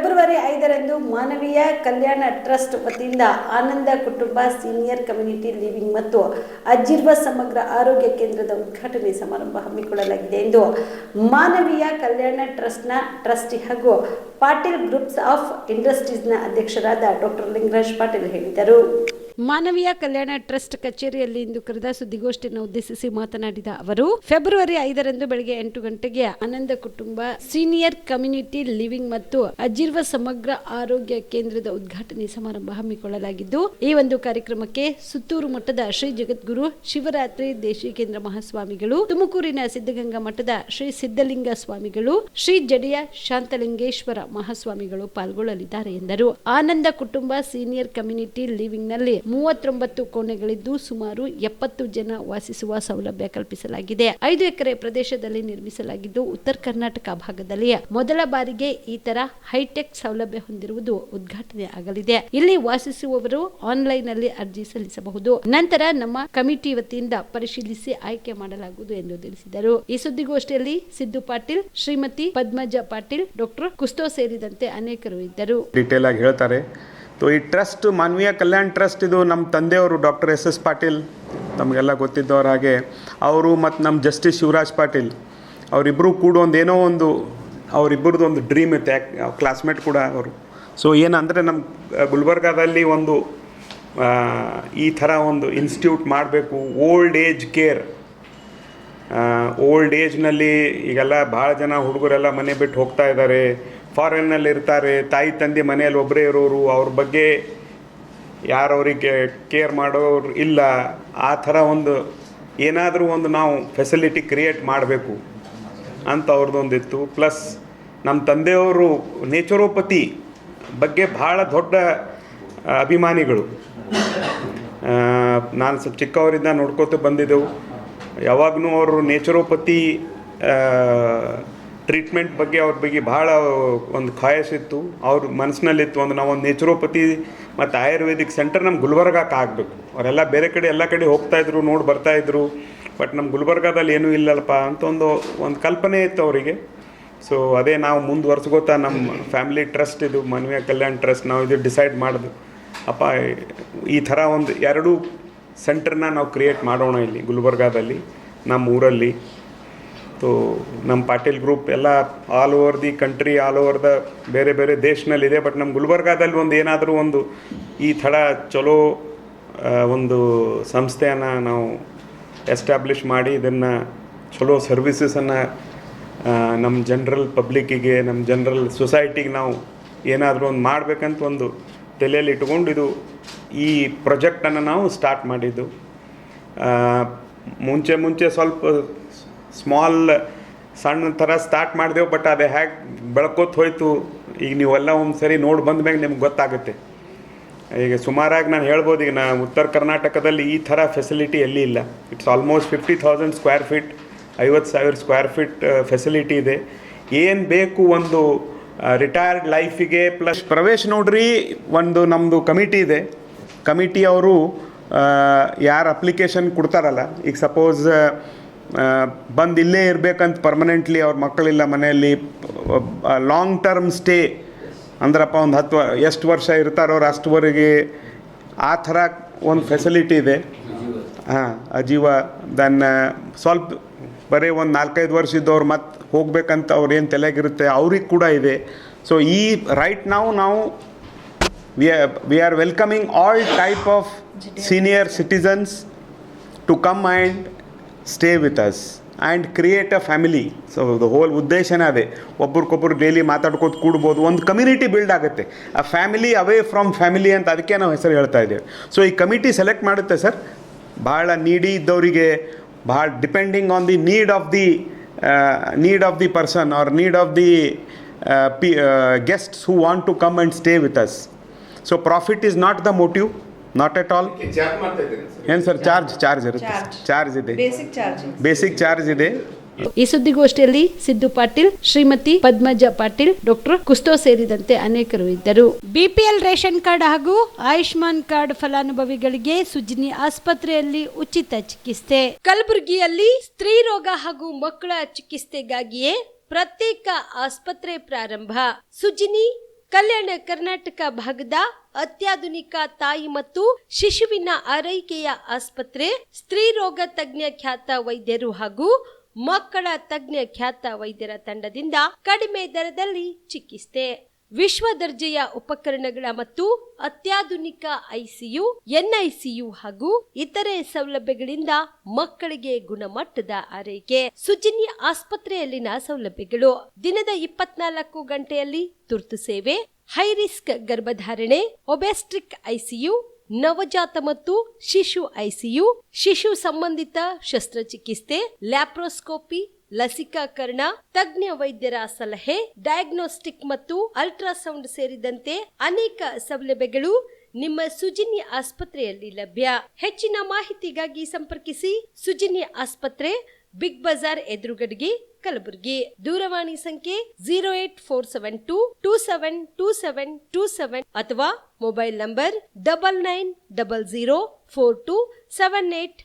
February 5ರಂದು ಮಾನವೀಯ ಕಲ್ಯಾಣ trust ವತಿಯಿಂದ ಆನಂದ ಕುಟುಂಬ ಸೀನಿಯರ್ ಕಮ್ಯುನಿಟಿ ಲಿವಿಂಗ್ ಮತ್ತು ಅಜ್ಜಿರ್ವ ಸಮಗ್ರ ಆರೋಗ್ಯ ಕೇಂದ್ರದ ಉದ್ಘಾಟನೆ ಸಮಾರಂಭ ಹಮ್ಮಿಕೊಳ್ಳಲಾಗಿದೆ ಎಂದು ಮಾನವೀಯ ಕಲ್ಯಾಣ ಟ್ರಸ್ಟ್ನ ಟ್ರಸ್ಟಿ ಹಾಗೂ ಪಾಟೀಲ್ ಗ್ರೂಪ್ಸ್ ಆಫ್ ಇಂಡಸ್ಟ್ರೀಸ್ನ ಅಧ್ಯಕ್ಷರಾದ ಡಾಕ್ಟರ್ ಲಿಂಗರಾಜ್ ಪಾಟೀಲ್ ಹೇಳಿದರು. ಮಾನವೀಯ ಕಲ್ಯಾಣ ಟ್ರಸ್ಟ್ ಕಚೇರಿಯಲ್ಲಿ ಇಂದು ಕರೆದ ಸುದ್ದಿಗೋಷ್ಠಿಯನ್ನು ಉದ್ದೇಶಿಸಿ ಮಾತನಾಡಿದ ಅವರು, ಫೆಬ್ರವರಿ 5ರಂದು ಬೆಳಗ್ಗೆ 8 ಗಂಟೆಗೆ ಆನಂದ ಕುಟುಂಬ ಸೀನಿಯರ್ ಕಮ್ಯುನಿಟಿ ಲಿವಿಂಗ್ ಮತ್ತು ಅಜ್ಜಿರ್ವ ಸಮಗ್ರ ಆರೋಗ್ಯ ಕೇಂದ್ರದ ಉದ್ಘಾಟನೆ ಸಮಾರಂಭ ಹಮ್ಮಿಕೊಳ್ಳಲಾಗಿದ್ದು, ಈ ಒಂದು ಕಾರ್ಯಕ್ರಮಕ್ಕೆ ಸುತ್ತೂರು ಮಠದ ಶ್ರೀ ಜಗದ್ಗುರು ಶಿವರಾತ್ರಿ ದೇಶಿಕೇಂದ್ರ ಮಹಾಸ್ವಾಮಿಗಳು, ತುಮಕೂರಿನ ಸಿದ್ಧಗಂಗಾ ಮಠದ ಶ್ರೀ ಸಿದ್ಧಲಿಂಗ ಸ್ವಾಮಿಗಳು, ಶ್ರೀ ಜಡೆಯ ಶಾಂತಲಿಂಗೇಶ್ವರ ಮಹಾಸ್ವಾಮಿಗಳು ಪಾಲ್ಗೊಳ್ಳಲಿದ್ದಾರೆ ಎಂದರು. ಆನಂದ ಕುಟುಂಬ ಸೀನಿಯರ್ ಕಮ್ಯುನಿಟಿ ಲಿವಿಂಗ್ ನಲ್ಲಿ 39 ಕೋಣೆಗಳಿದ್ದು ಸುಮಾರು 70 ಜನ ವಾಸಿಸುವ ಸೌಲಭ್ಯ ಕಲ್ಪಿಸಲಾಗಿದೆ. 5 ಎಕರೆ ಪ್ರದೇಶದಲ್ಲಿ ನಿರ್ಮಿಸಲಾಗಿದ್ದು, ಉತ್ತರ ಕರ್ನಾಟಕ ಭಾಗದಲ್ಲಿ ಮೊದಲ ಬಾರಿಗೆ ಈ ತರ ಹೈಟೆಕ್ ಸೌಲಭ್ಯ ಹೊಂದಿರುವುದು ಉದ್ಘಾಟನೆ ಆಗಲಿದೆ. ಇಲ್ಲಿ ವಾಸಿಸುವವರು ಆನ್ಲೈನ್ ನಲ್ಲಿ ಅರ್ಜಿ ಸಲ್ಲಿಸಬಹುದು. ನಂತರ ನಮ್ಮ ಕಮಿಟಿ ವತಿಯಿಂದ ಪರಿಶೀಲಿಸಿ ಆಯ್ಕೆ ಮಾಡಲಾಗುವುದು ಎಂದು ತಿಳಿಸಿದರು. ಈ ಸುದ್ದಿಗೋಷ್ಠಿಯಲ್ಲಿ ಸಿದ್ದು ಪಾಟೀಲ್, ಶ್ರೀಮತಿ ಪದ್ಮಜ ಪಾಟೀಲ್, ಡಾಕ್ಟರ್ ಕುಸ್ತೋ ಸೇರಿದಂತೆ ಅನೇಕರು ಇದ್ದರು. ಡೀಟೇಲ್ ಆಗಿ ಹೇಳ್ತಾರೆ. ಈ ಟ್ರಸ್ಟ್ ಮಾನವೀಯ ಕಲ್ಯಾಣ ಟ್ರಸ್ಟ್ ಇದು ನಮ್ಮ ತಂದೆಯವರು ಡಾಕ್ಟರ್ ಎಸ್ ಪಾಟೀಲ್, ನಮಗೆಲ್ಲ ಗೊತ್ತಿದ್ದವ್ರ ಹಾಗೆ ಅವರು ಮತ್ತು ನಮ್ಮ ಜಸ್ಟಿಸ್ ಶಿವರಾಜ್ ಪಾಟೀಲ್ ಅವರಿಬ್ಬರು ಕೂಡ ಅವರಿಬ್ಬರದ್ದು ಒಂದು ಡ್ರೀಮ್ ಇತ್ತು. ಕ್ಲಾಸ್ಮೇಟ್ ಕೂಡ ಅವರು. ಸೊ ಏನಂದರೆ ನಮ್ಮ ಗುಲ್ಬರ್ಗಾದಲ್ಲಿ ಒಂದು ಈ ಥರ ಒಂದು ಇನ್ಸ್ಟಿಟ್ಯೂಟ್ ಮಾಡಬೇಕು. ಓಲ್ಡ್ ಏಜ್ ಕೇರ್, ಓಲ್ಡ್ ಏಜ್ನಲ್ಲಿ ಈಗೆಲ್ಲ ಭಾಳ ಜನ ಹುಡುಗರೆಲ್ಲ ಮನೆ ಬಿಟ್ಟು ಹೋಗ್ತಾ ಇದ್ದಾರೆ, ಫಾರಿನ್ನಲ್ಲಿ ಇರ್ತಾರೆ, ತಾಯಿ ತಂದೆ ಮನೆಯಲ್ಲಿ ಒಬ್ಬರೇ ಇರೋರು, ಅವ್ರ ಬಗ್ಗೆ ಯಾರು ಅವರಿಗೆ ಕೇರ್ ಮಾಡೋರು ಇಲ್ಲ. ಆ ಥರ ಒಂದು ಏನಾದರೂ ಒಂದು ನಾವು ಫೆಸಿಲಿಟಿ ಕ್ರಿಯೇಟ್ ಮಾಡಬೇಕು ಅಂತ ಅವ್ರದ್ದೊಂದಿತ್ತು. ಪ್ಲಸ್ ನಮ್ಮ ತಂದೆಯವರು ನೇಚುರೋಪತಿ ಬಗ್ಗೆ ಭಾಳ ದೊಡ್ಡ ಅಭಿಮಾನಿಗಳು. ನಾನು ಸ್ವಲ್ಪ ಚಿಕ್ಕವರಿಂದ ನೋಡ್ಕೋತ ಬಂದಿದ್ದೆವು. ಯಾವಾಗಲೂ ಅವರು ನೇಚುರೋಪತಿ ಟ್ರೀಟ್ಮೆಂಟ್ ಬಗ್ಗೆ ಅವ್ರ ಬಗ್ಗೆ ಭಾಳ ಒಂದು ಖಾಯಸ್ಸಿತ್ತು, ಅವ್ರ ಮನಸ್ಸಿನಲ್ಲಿತ್ತು. ನಾವೊಂದು ನೇಚುರೋಪತಿ ಮತ್ತು ಆಯುರ್ವೇದಿಕ್ ಸೆಂಟರ್ ನಮ್ಮ ಗುಲ್ಬರ್ಗಕ್ಕೆ ಆಗಬೇಕು. ಅವರೆಲ್ಲ ಬೇರೆ ಕಡೆ ಎಲ್ಲ ಕಡೆ ಹೋಗ್ತಾಯಿದ್ರು, ನೋಡಿ ಬರ್ತಾಯಿದ್ರು. ಬಟ್ ನಮ್ಮ ಗುಲ್ಬರ್ಗಾದಲ್ಲಿ ಏನೂ ಇಲ್ಲಲ್ಲಪ್ಪ ಅಂತ ಒಂದು ಕಲ್ಪನೆ ಇತ್ತು ಅವರಿಗೆ. ಸೊ ಅದೇ ನಾವು ಮುಂದುವರ್ಸ್ಕೋತಾ ನಮ್ಮ ಫ್ಯಾಮಿಲಿ ಟ್ರಸ್ಟ್ ಇದು ಮಾನವೀಯ ಕಲ್ಯಾಣ ಟ್ರಸ್ಟ್ ನಾವು ಇದು ಡಿಸೈಡ್ ಮಾಡಿದ್ವು. ಅಪ್ಪ ಈ ಥರ ಒಂದು 2 ಸೆಂಟರ್ನ ನಾವು ಕ್ರಿಯೇಟ್ ಮಾಡೋಣ ಇಲ್ಲಿ ಗುಲ್ಬರ್ಗಾದಲ್ಲಿ, ನಮ್ಮ ಊರಲ್ಲಿ. ಸೊ ನಮ್ಮ ಪಾಟೀಲ್ ಗ್ರೂಪ್ ಎಲ್ಲ all over the country, all over the ಬೇರೆ ಬೇರೆ ದೇಶನಲ್ಲಿದೆ. ಬಟ್ ನಮ್ಮ ಗುಲ್ಬರ್ಗಾದಲ್ಲಿ ಒಂದು ಏನಾದರೂ ಒಂದು ಈ ಥರ ಚಲೋ ಒಂದು ಸಂಸ್ಥೆಯನ್ನು ನಾವು ಎಸ್ಟಾಬ್ಲಿಷ್ ಮಾಡಿ ಇದನ್ನು ಚಲೋ ಸರ್ವಿಸಸನ್ನು ನಮ್ಮ ಜನರಲ್ ಪಬ್ಲಿಕ್ಕಿಗೆ, ನಮ್ಮ ಜನರಲ್ ಸೊಸೈಟಿಗೆ ನಾವು ಏನಾದರೂ ಒಂದು ಮಾಡಬೇಕಂತ ಒಂದು ತಲೆಯಲ್ಲಿ ಇಟ್ಕೊಂಡು ಇದು ಈ ಪ್ರಾಜೆಕ್ಟನ್ನು ನಾವು ಸ್ಟಾರ್ಟ್ ಮಾಡಿದ್ದು. ಮುಂಚೆ ಸ್ವಲ್ಪ ಸಣ್ಣ ಥರ ಸ್ಟಾರ್ಟ್ ಮಾಡಿದೆವು. ಬಟ್ ಅದೇ ಹೇಗೆ ಬೆಳ್ಕೋತ ಹೋಯ್ತು. ಈಗ ನೀವೆಲ್ಲ ಒಂದು ಸರಿ ನೋಡಿ ಬಂದ ಮ್ಯಾಗ ನಿಮ್ಗೆ ಗೊತ್ತಾಗುತ್ತೆ. ಈಗ ಸುಮಾರಾಗಿ ನಾನು ಹೇಳ್ಬೋದು, ಈಗ ಉತ್ತರ ಕರ್ನಾಟಕದಲ್ಲಿ ಈ ಥರ ಫೆಸಿಲಿಟಿ ಎಲ್ಲಿ ಇಲ್ಲ. It's almost 50,000 square feet, 50,000 square feet facility ಇದೆ. ಏನು ಬೇಕು ಒಂದು ರಿಟೈರ್ಡ್ ಲೈಫಿಗೆ ಪ್ಲಸ್ ಪ್ರವೇಶ್ ನೋಡ್ರಿ. ಒಂದು ನಮ್ಮದು ಕಮಿಟಿ ಇದೆ. ಕಮಿಟಿ ಅವರು ಯಾರು ಅಪ್ಲಿಕೇಶನ್ ಕೊಡ್ತಾರಲ್ಲ, ಈಗ ಸಪೋಸ್ ಬಂದು ಇಲ್ಲೇ ಇರಬೇಕಂತ ಪರ್ಮನೆಂಟ್ಲಿ ಅವ್ರ ಮಕ್ಕಳಿಲ್ಲ ಮನೆಯಲ್ಲಿ, ಲಾಂಗ್ ಟರ್ಮ್ ಸ್ಟೇ ಅಂದ್ರಪ್ಪ ಒಂದು 10 ಎಷ್ಟು ವರ್ಷ ಇರ್ತಾರೋ ಅಷ್ಟುವರೆಗೆ ಆ ಥರ ಒಂದು ಫೆಸಿಲಿಟಿ ಇದೆ. ಅಜೀವ ದನ್ ಸ್ವಲ್ಪ ಬರೀ ಒಂದು 4-5 ವರ್ಷ ಇದ್ದವ್ರು ಮತ್ತೆ ಹೋಗ್ಬೇಕಂತ ಅವ್ರು ಏನು ತಲೆಗಿರುತ್ತೆ ಅವ್ರಿಗೆ ಕೂಡ ಇದೆ. ಸೊ ಈ ರೈಟ್ ನಾವು we are welcoming all type of senior citizens to come and stay with us and create a family. So the whole ಉದ್ದೇಶನೇ ಅದೇ. ಒಬ್ರಿಗೊಬ್ರು ಡೈಲಿ ಮಾತಾಡ್ಕೋತ ಕೂಡ್ಬೋದು, ಒಂದು ಕಮ್ಯುನಿಟಿ ಬಿಲ್ಡ್ ಆಗುತ್ತೆ. ಆ ಫ್ಯಾಮಿಲಿ ಅವೇ ಫ್ರಮ್ ಫ್ಯಾಮಿಲಿ ಅಂತ ಅದಕ್ಕೆ ನಾವು ಹೆಸರು ಹೇಳ್ತಾ ಇದ್ದೇವೆ. ಸೊ ಈ ಕಮಿಟಿ ಸೆಲೆಕ್ಟ್ ಮಾಡುತ್ತೆ ಸರ್, ಭಾಳ ನೀಡಿ ಇದ್ದವರಿಗೆ, ಭಾಳ depending on the need of the person or need of the guests who want to come and stay with us. So profit is not the motive, not at all. ಏನು sir charge ಇರುತ್ತೆ? Charge ಇದೆ, basic charge ಇದೆ. ಈ ಸುದ್ದಿಗೋಷ್ಠಿಯಲ್ಲಿ Siddu Patil, Shrimati Padmaja Patil, doctor Kusto ಸೇರಿದಂತೆ ಅನೇಕರು ಇದ್ದರು. BPL ration card ಹಾಗೂ ಆಯುಷ್ಮಾನ್ ಕಾರ್ಡ್ ಫಲಾನುಭವಿಗಳಿಗೆ ಸುಜಿನಿ ಆಸ್ಪತ್ರೆಯಲ್ಲಿ ಉಚಿತ ಚಿಕಿತ್ಸೆ. ಕಲಬುರಗಿಯಲ್ಲಿ ಸ್ತ್ರೀ ರೋಗ ಹಾಗೂ ಮಕ್ಕಳ ಚಿಕಿತ್ಸೆಗಾಗಿಯೇ ಪ್ರತ್ಯೇಕ ಆಸ್ಪತ್ರೆ ಪ್ರಾರಂಭ. ಸುಜಿನಿ ಕಲ್ಯಾಣ ಕರ್ನಾಟಕ ಭಾಗದ ಅತ್ಯಾಧುನಿಕ ತಾಯಿ ಮತ್ತು ಶಿಶುವಿನ ಆರೈಕೆಯ ಆಸ್ಪತ್ರೆ, ಸ್ತ್ರೀ ರೋಗ ತಜ್ಞ ಖ್ಯಾತ ವೈದ್ಯರು ಹಾಗೂ ಮಕ್ಕಳ ತಜ್ಞ ಖ್ಯಾತ ವೈದ್ಯರ ತಂಡದಿಂದ ಕಡಿಮೆ ದರದಲ್ಲಿ ಚಿಕಿತ್ಸೆ, ವಿಶ್ವ ದರ್ಜೆಯ ಉಪಕರಣಗಳ ಮತ್ತು ಅತ್ಯಾಧುನಿಕ ಐಸಿಯು, ಎನ್ಐಸಿಯು ಹಾಗೂ ಇತರೆ ಸೌಲಭ್ಯಗಳಿಂದ ಮಕ್ಕಳಿಗೆ ಗುಣಮಟ್ಟದ ಆರೈಕೆ. ಸುಜಿನಿ ಆಸ್ಪತ್ರೆಯಲ್ಲಿನ ಸೌಲಭ್ಯಗಳು: ದಿನದ 24 ಗಂಟೆಯಲ್ಲಿ ತುರ್ತು ಸೇವೆ, ಹೈ ರಿಸ್ಕ್ ಗರ್ಭಧಾರಣೆ, ಒಬೆಸ್ಟ್ರಿಕ್ ಐಸಿಯು, ನವಜಾತ ಮತ್ತು ಶಿಶು ಐಸಿಯು, ಶಿಶು ಸಂಬಂಧಿತ ಶಸ್ತ್ರಚಿಕಿತ್ಸೆ, ಲ್ಯಾಪ್ರೋಸ್ಕೋಪಿ, ಲಸಿಕಾಕರಣ, ತಜ್ಞ ವೈದ್ಯರ ಸಲಹೆ, ಡಯಾಗ್ನೋಸ್ಟಿಕ್ ಮತ್ತು ಅಲ್ಟ್ರಾಸೌಂಡ್ ಸೇರಿದಂತೆ ಅನೇಕ ಸೌಲಭ್ಯಗಳು ನಿಮ್ಮ ಸುಜಿನಿ ಆಸ್ಪತ್ರೆಯಲ್ಲಿ ಲಭ್ಯ. ಹೆಚ್ಚಿನ ಮಾಹಿತಿಗಾಗಿ ಸಂಪರ್ಕಿಸಿ ಸುಜಿನಿ ಆಸ್ಪತ್ರೆ, ಬಿಗ್ ಬಜಾರ್ ಎದುರುಗಡೆಗೆ, ಕಲಬುರಗಿ. ದೂರವಾಣಿ ಸಂಖ್ಯೆ 08472727227 ಅಥವಾ ಮೊಬೈಲ್ ನಂಬರ್ 9900427814.